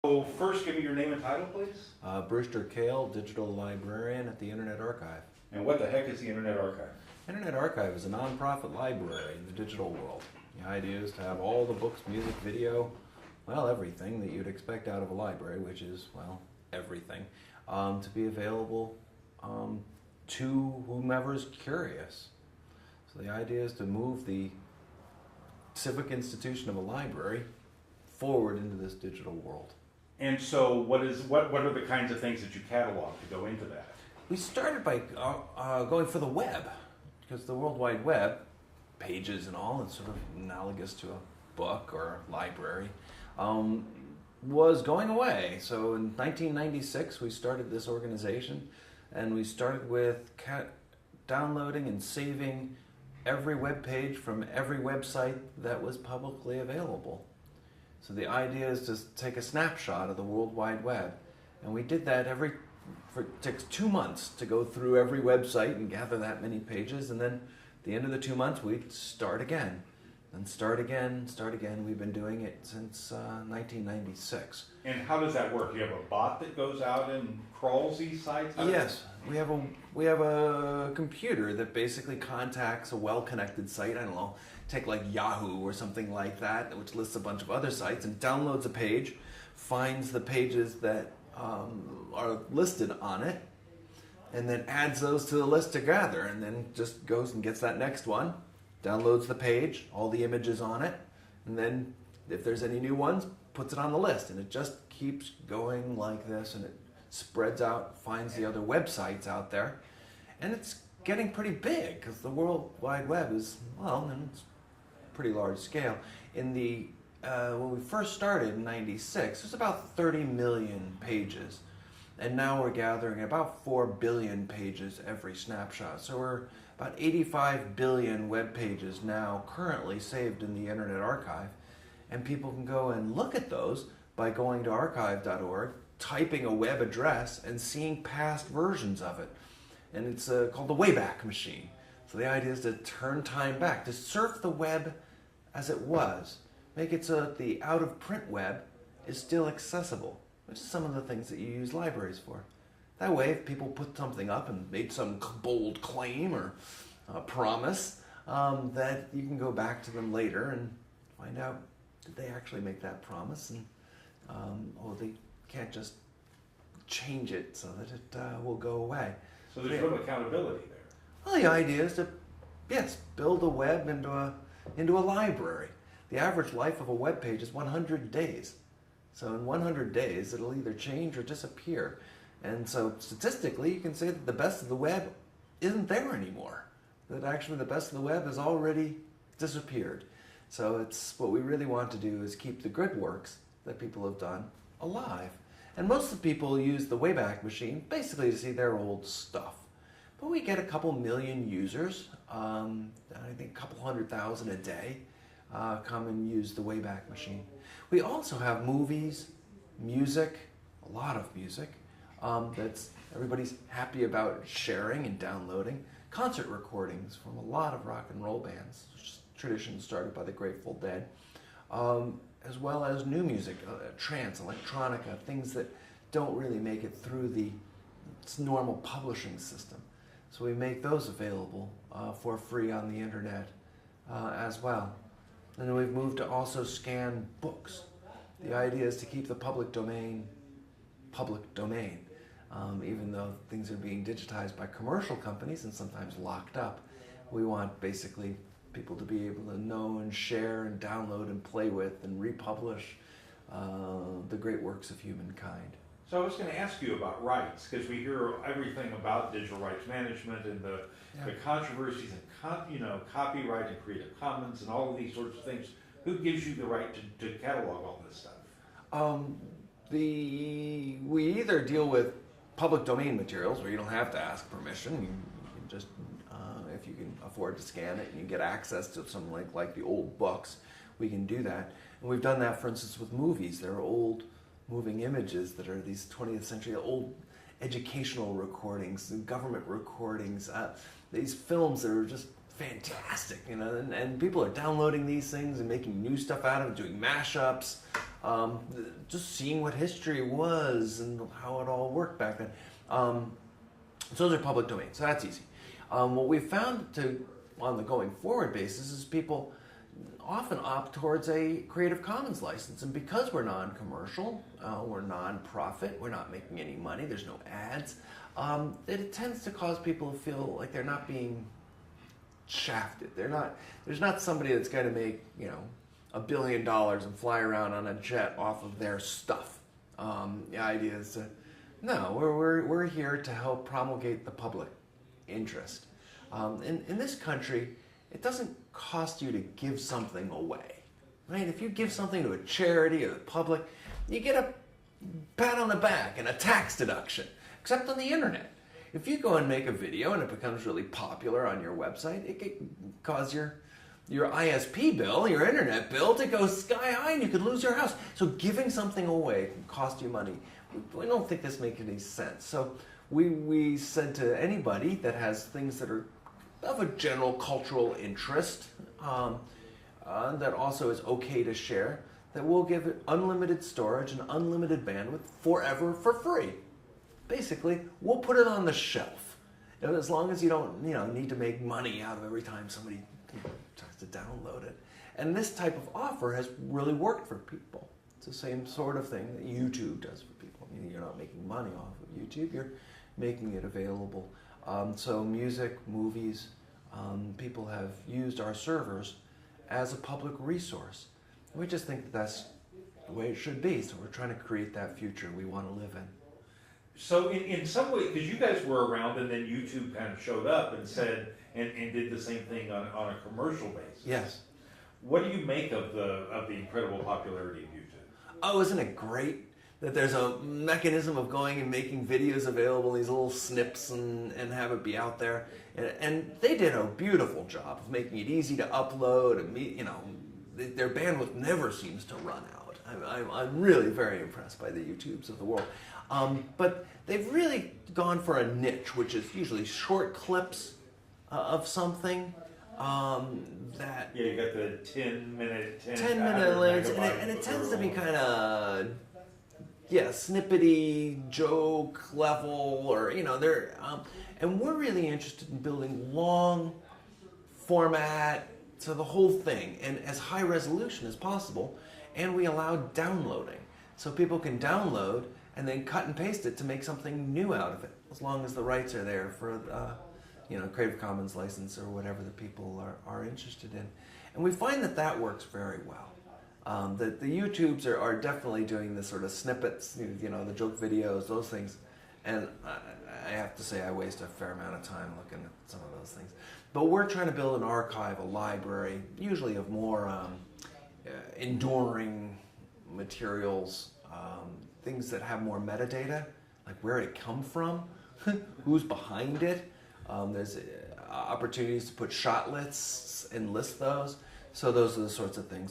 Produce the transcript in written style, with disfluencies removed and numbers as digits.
So first, give me your name and title, please. Brewster Kahle, digital librarian at the Internet Archive. And what the heck is the Internet Archive? Internet Archive is a nonprofit library in the digital world. The idea is to have all the books, music, video, well, everything that you'd expect out of a library, which is, well, everything, to be available to whomever's curious. So the idea is to move the civic institution of a library forward into this digital world. And so what are the kinds of things that you catalog to go into that? We started by going for the web, because the World Wide Web, pages and all, it's sort of analogous to a book or a library, was going away. So in 1996 we started this organization, and we started with downloading and saving every web page from every website that was publicly available. So the idea is to take a snapshot of the World Wide Web, and we did that it takes 2 months to go through every website and gather that many pages, and then at the end of the 2 months we'd start again. Then start again. We've been doing it since 1996. And how does that work? You have a bot that goes out and crawls these sites? Yes, we have a computer that basically contacts a well-connected site. I don't know, take like Yahoo or something like that, which lists a bunch of other sites, and downloads a page, finds the pages that are listed on it, and then adds those to the list together, and then just goes and gets that next one, downloads the page, all the images on it, and then if there's any new ones, puts it on the list, and it just keeps going like this, and it spreads out, finds the other websites out there, and it's getting pretty big because the World Wide Web is, well, and it's pretty large scale. In the when we first started in '96, it was about 30 million pages, and now we're gathering about 4 billion pages every snapshot. So we're about 85 billion web pages now currently saved in the Internet Archive, and people can go and look at those by going to archive.org, typing a web address, and seeing past versions of it. And it's called the Wayback Machine. So the idea is to turn time back, to surf the web as it was, make it so that the out-of-print web is still accessible, which is some of the things that you use libraries for. That way, if people put something up and made some bold claim or promise, that you can go back to them later and find out, did they actually make that promise? And they can't just change it so that it will go away. So there's real accountability there. Well, the idea is to, yes, build a web into a library. The average life of a web page is 100 days. So in 100 days, it'll either change or disappear. And so statistically, you can say that the best of the web isn't there anymore. That actually the best of the web has already disappeared. So it's what we really want to do is keep the good works that people have done alive. And most of the people use the Wayback Machine basically to see their old stuff. But we get a couple million users, I think a couple 100,000 a day, come and use the Wayback Machine. We also have movies, music, a lot of music, that's everybody's happy about sharing and downloading. Concert recordings from a lot of rock and roll bands, which is a tradition started by the Grateful Dead. As well as new music, trance, electronica, things that don't really make it through the normal publishing system. So we make those available for free on the internet as well. And then we've moved to also scan books. The idea is to keep the public domain, even though things are being digitized by commercial companies and sometimes locked up. We want basically people to be able to know and share and download and play with and republish the great works of humankind. So I was going to ask you about rights, because we hear everything about digital rights management and the controversies and copyright and Creative Commons and all of these sorts of things. Who gives you the right to catalog all this stuff? We either deal with public domain materials where you don't have to ask permission. You can just if you can afford to scan it and you get access to something like the old books, we can do that. And we've done that, for instance, with movies. There are old moving images that are these 20th century old educational recordings and government recordings, these films that are just fantastic, and people are downloading these things and making new stuff out of it, doing mashups, just seeing what history was and how it all worked back then. So those are public domain, so that's easy. What we found on the going forward basis is people often opt towards a Creative Commons license, and because we're non-commercial, we're non-profit, we're not making any money, there's no ads, it tends to cause people to feel like they're not being shafted. There's not somebody that's going to make $1 billion and fly around on a jet off of their stuff. The idea is no, we're here to help promulgate the public interest. In this country, it doesn't cost you to give something away, right? If you give something to a charity or the public, you get a pat on the back and a tax deduction, except on the internet. If you go and make a video and it becomes really popular on your website, it could cause your ISP bill, your internet bill, to go sky high and you could lose your house. So giving something away can cost you money. We don't think this makes any sense. So we said to anybody that has things that are of a general cultural interest, that also is okay to share, that we'll give it unlimited storage and unlimited bandwidth forever for free. Basically, we'll put it on the shelf. As long as you don't need to make money out of every time somebody tries to download it. And this type of offer has really worked for people. It's the same sort of thing that YouTube does for people. You're not making money off of YouTube, you're making it available. So music, movies, people have used our servers as a public resource. We just think that that's the way it should be. So we're trying to create that future we want to live in. So in some way, because you guys were around and then YouTube kind of showed up and said, and did the same thing on a commercial basis. Yes. What do you make of the incredible popularity of YouTube? Oh, isn't it great that there's a mechanism of going and making videos available, these little snips, and have it be out there. And they did a beautiful job of making it easy to upload, and their bandwidth never seems to run out. I'm really very impressed by the YouTubes of the world. But they've really gone for a niche, which is usually short clips of something. That you got the 10-minute links, and it tends to be kind of snippety joke level, or they're and we're really interested in building long format, so the whole thing, and as high resolution as possible, and we allow downloading, so people can download and then cut and paste it to make something new out of it, as long as the rights are there for Creative Commons license or whatever the people are interested in. And we find that works very well. The YouTubes are definitely doing the sort of snippets, the joke videos, those things. And I have to say I waste a fair amount of time looking at some of those things. But we're trying to build an archive, a library, usually of more enduring materials, things that have more metadata, like where it come from, who's behind it. There's opportunities to put shot lists and list those. So those are the sorts of things. So